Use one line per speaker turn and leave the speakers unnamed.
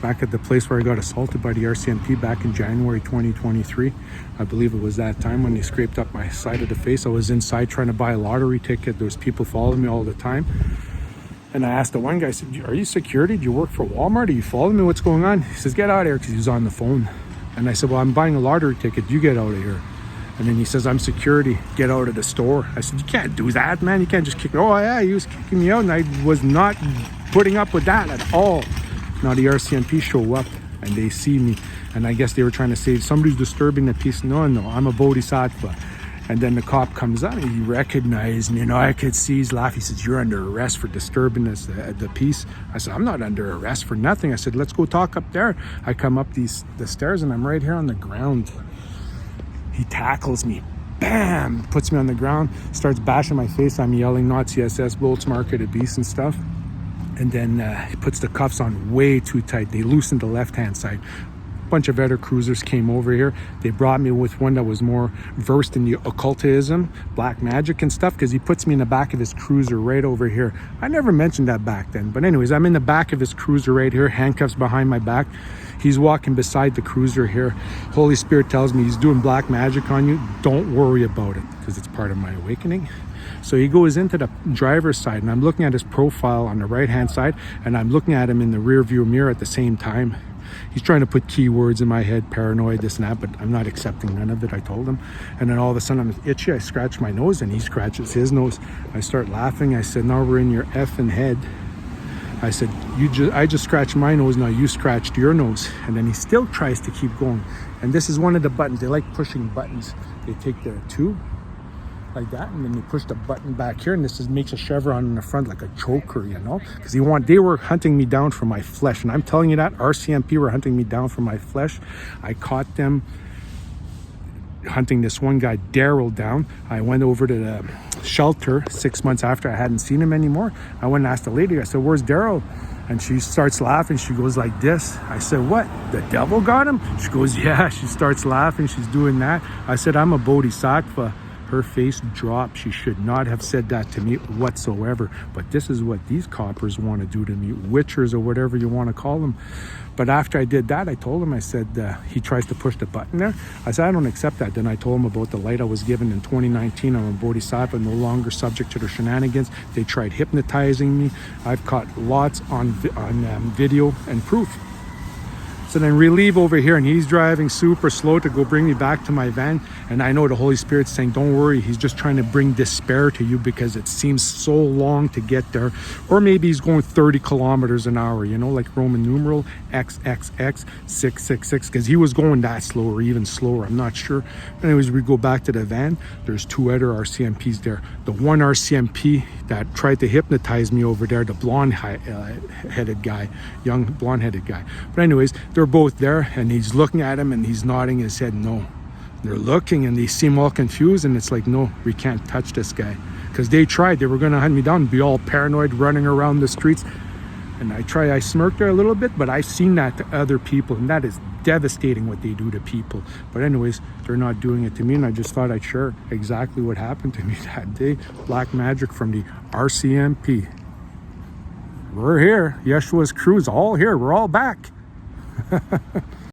back at the place where I got assaulted by the RCMP back in January 2023. I believe it was that time when they scraped up my side of the face. I was inside trying to buy a lottery ticket. There was people following me all the time. And I asked the one guy, I said, are you security? Do you work for Walmart? Are you following me? What's going on? He says, get out of here, because he was on the phone. And I said, well, I'm buying a lottery ticket. You get out of here. And then he says, I'm security. Get out of the store. I said, you can't do that, man. You can't just kick me. Oh, yeah, he was kicking me out. And I was not putting up with that at all. Now the RCMP show up and they see me. And I guess they were trying to say, somebody's disturbing the peace. No, I'm a bodhisattva. And then the cop comes out and he recognized me. I could see he's laughing. He says, you're under arrest for disturbing the peace. I said, I'm not under arrest for nothing. I said, let's go talk up there. I come up the stairs and I'm right here on the ground. He tackles me, bam, puts me on the ground, starts bashing my face. I'm yelling Nazi SS, Bolts, Market of Beast and stuff. And then he puts the cuffs on way too tight. They loosened the left-hand side. A bunch of other cruisers came over here. They brought me with one that was more versed in the occultism, black magic and stuff, because he puts me in the back of his cruiser right over here. I never mentioned that back then. But anyways, I'm in the back of his cruiser right here, handcuffs behind my back. He's walking beside the cruiser here. Holy Spirit tells me he's doing black magic on you. Don't worry about it, because it's part of my awakening. So he goes into the driver's side, and I'm looking at his profile on the right-hand side, and I'm looking at him in the rear view mirror at the same time. He's trying to put keywords in my head, paranoid, this and that, but I'm not accepting none of it, I told him. And then all of a sudden I'm itchy, I scratch my nose, and he scratches his nose. I start laughing. I said, now we're in your effing head. I said, I just scratched my nose, now you scratched your nose. And then he still tries to keep going. And this is one of the buttons. They like pushing buttons. They take their tube like that, and then they push the button back here, and this makes a chevron in the front like a choker, because they were hunting me down for my flesh. And I'm telling you that, RCMP were hunting me down for my flesh. I caught them hunting this one guy, Daryl, down. I went over to the shelter 6 months after I hadn't seen him anymore. I went and asked the lady, I said, where's Daryl? And she starts laughing. She goes like this. I said, what? The devil got him? She goes, yeah. She starts laughing. She's doing that. I said, I'm a bodhisattva. Her face dropped. She should not have said that to me whatsoever. But this is what these coppers want to do to me, witchers or whatever you want to call them. But after I did that, I told him, I said, he tries to push the button there. I said, I don't accept that. Then I told him about the light I was given in 2019. I'm a bodhisattva, no longer subject to their shenanigans. They tried hypnotizing me. I've caught lots on video and proof. So then we leave over here, and he's driving super slow to go bring me back to my van. And I know the Holy Spirit's saying, don't worry, he's just trying to bring despair to you because it seems so long to get there. Or maybe he's going 30 kilometers an hour, like Roman numeral XXX 666, because he was going that slow or even slower. I'm not sure. But anyways, we go back to the van. There's two other RCMPs there. The one RCMP that tried to hypnotize me over there, the blonde-headed guy, young blonde-headed guy. But anyways, they're both there, and he's looking at him and he's nodding his head no. They're looking and they seem all confused, and it's like, no, we can't touch this guy, because they were going to hunt me down and be all paranoid running around the streets. And I smirked there a little bit, but I've seen that to other people, and that is devastating what they do to people. But anyways, they're not doing it to me, and I just thought I'd share exactly what happened to me that day. Black magic from the RCMP. We're here. Yeshua's crew is all here. We're all back.